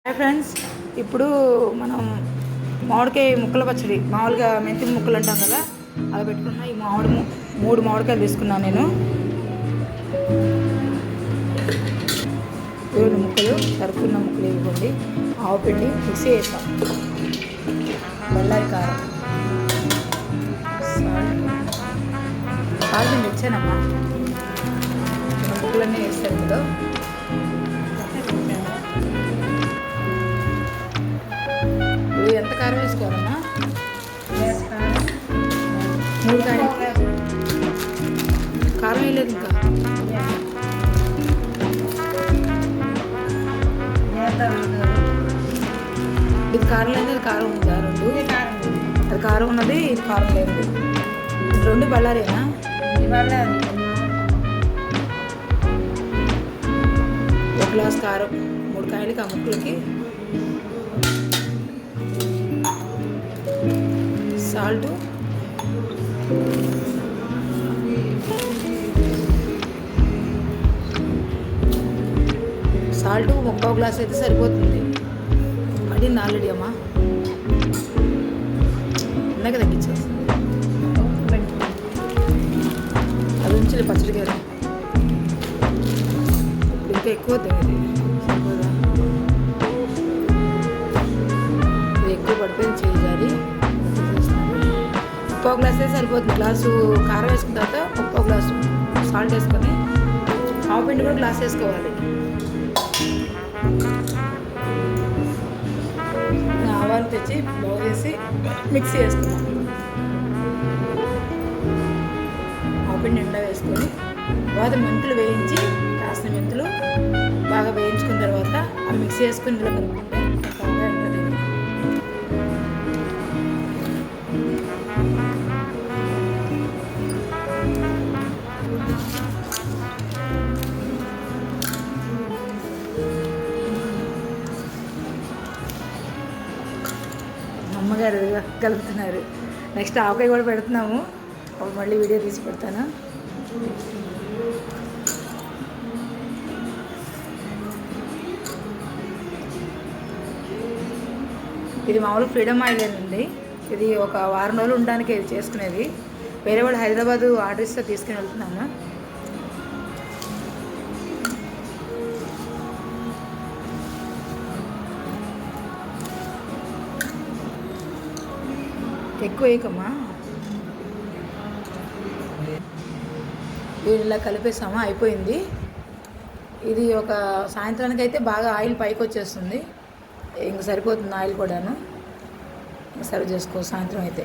Hi friends, ఇప్పుడు మనం మామిడికాయ ముక్కల పచ్చడి, మామూలుగా మెంతి ముక్కలు అంటాం కదా, అవి పెట్టుకున్నా. ఈ మూడు మామిడికాయలు తీసుకున్నాను నేను. 7 ముక్కలు తరుక్కున్న ముక్కలు ఇవ్వండి. ఆవు పిండి మిక్సీ వేస్తాం, బెల్లాయి కారం, సాల్ట్ నేను తెచ్చానమ్మా. ముక్కలన్నీ వేస్తాను ఇందులో. ఎంత కారం వేసుకోవాలమ్మా? 3 కారం. కారం వేయలేదు ఇంకా. ఇది కారం లేదు, ఇది కారం ఉందా? 2 అది కారం ఉన్నది, ఇది కారం లేదు. 2 బళ్ళారేనా? 1 గ్లాస్ కారం, 3 కాయలకి, ఆ ముక్కలకి. సాల్ట్, సాల్ట్ 1/4 గ్లాస్ అయితే సరిపోతుంది. పడింది ఆల్రెడీ అమ్మా, ఇందాక తగ్గించేస్తుంది. అది ఉంచలే పచ్చడి గారు, ఇంకా ఎక్కువ వద్దండి. ఇది ఎక్కువ పడిపోయింది చేయాలి. 1/4 గ్లాస్ అయితే సరిపోతుంది. గ్లాసు కారం వేసుకున్న తర్వాత 1/4 గ్లాసు సాల్ట్ వేసుకొని, ఆవు పిండి కూడా గ్లాస్ వేసుకోవాలి. ఆవాలు తెచ్చి బాగు చేసి మిక్సీ వేసుకున్నాం. ఆవు పిండి నిండా వేసుకొని, తర్వాత మెంతులు వేయించి, కాసిన మెంతులు బాగా వేయించుకున్న తర్వాత ఆ మిక్సీ వేసుకుని ఇందులో కలుపుకుంటే బాగా ఉంటుంది. అమ్మగారు కలుపుతున్నారు. నెక్స్ట్ ఆవకాయ కూడా పెడుతున్నాము. అప్పుడు మళ్ళీ వీడియో తీసి పెడతాను. ఇది మామూలు ఫ్రీడమ్ ఆయిల్ అండి. ఇది ఒక వారం రోజులు ఉండడానికి ఇది చేసుకునేది. వేరే వాళ్ళు హైదరాబాదు ఆర్డర్ ఇస్తే తీసుకుని వెళ్తున్నాము. ఎక్కువ వేయకమ్మా. ఇలా కలిపేసామా, అయిపోయింది. ఇది ఒక సాయంత్రానికి అయితే బాగా ఆయిల్ పైకి వచ్చేస్తుంది. ఇంక సరిపోతుంది ఆయిల్ కూడాను. సర్వ్ చేసుకో సాయంత్రం అయితే.